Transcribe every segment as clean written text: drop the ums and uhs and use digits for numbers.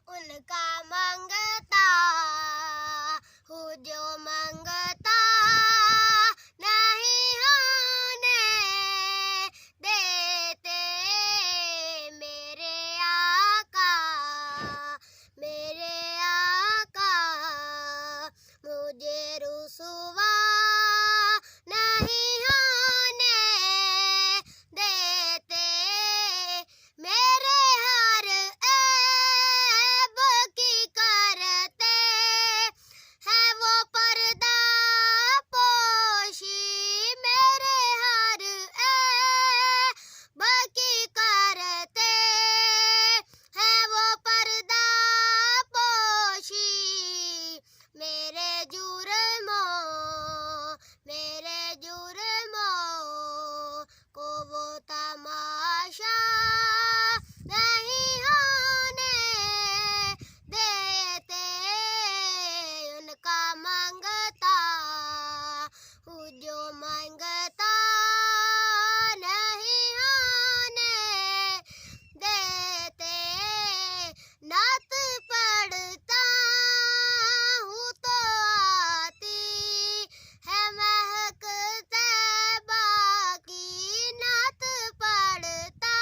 उनका मंगता हूँ जो मंगता नहीं होने देते मेरे आका मुझे रुसवा नहीं होने देते मेरे हर ऐब की करते हैं वो पर्दा पोशी मेरे हर ऐब की करते हैं वो पर्दा पोशी मेरे जुर्मों को वो तमाशा नहीं होने देते उनका मंगता हूँ जो मंगता नहीं होने देते नात पढ़ता हूँ तो आती है महक तैबा की नात पढ़ता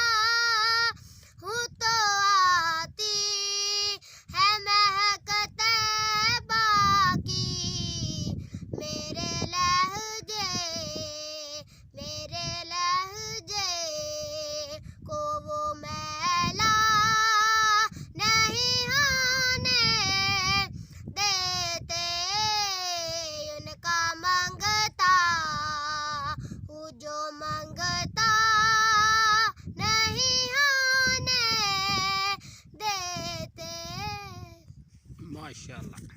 हूँ तो आती है महक तैबा की मेरे लहजे को वो मैला नहीं होने देते उनका मंगता हूँ जो मंगता नहीं होने देते। माशाल्लाह।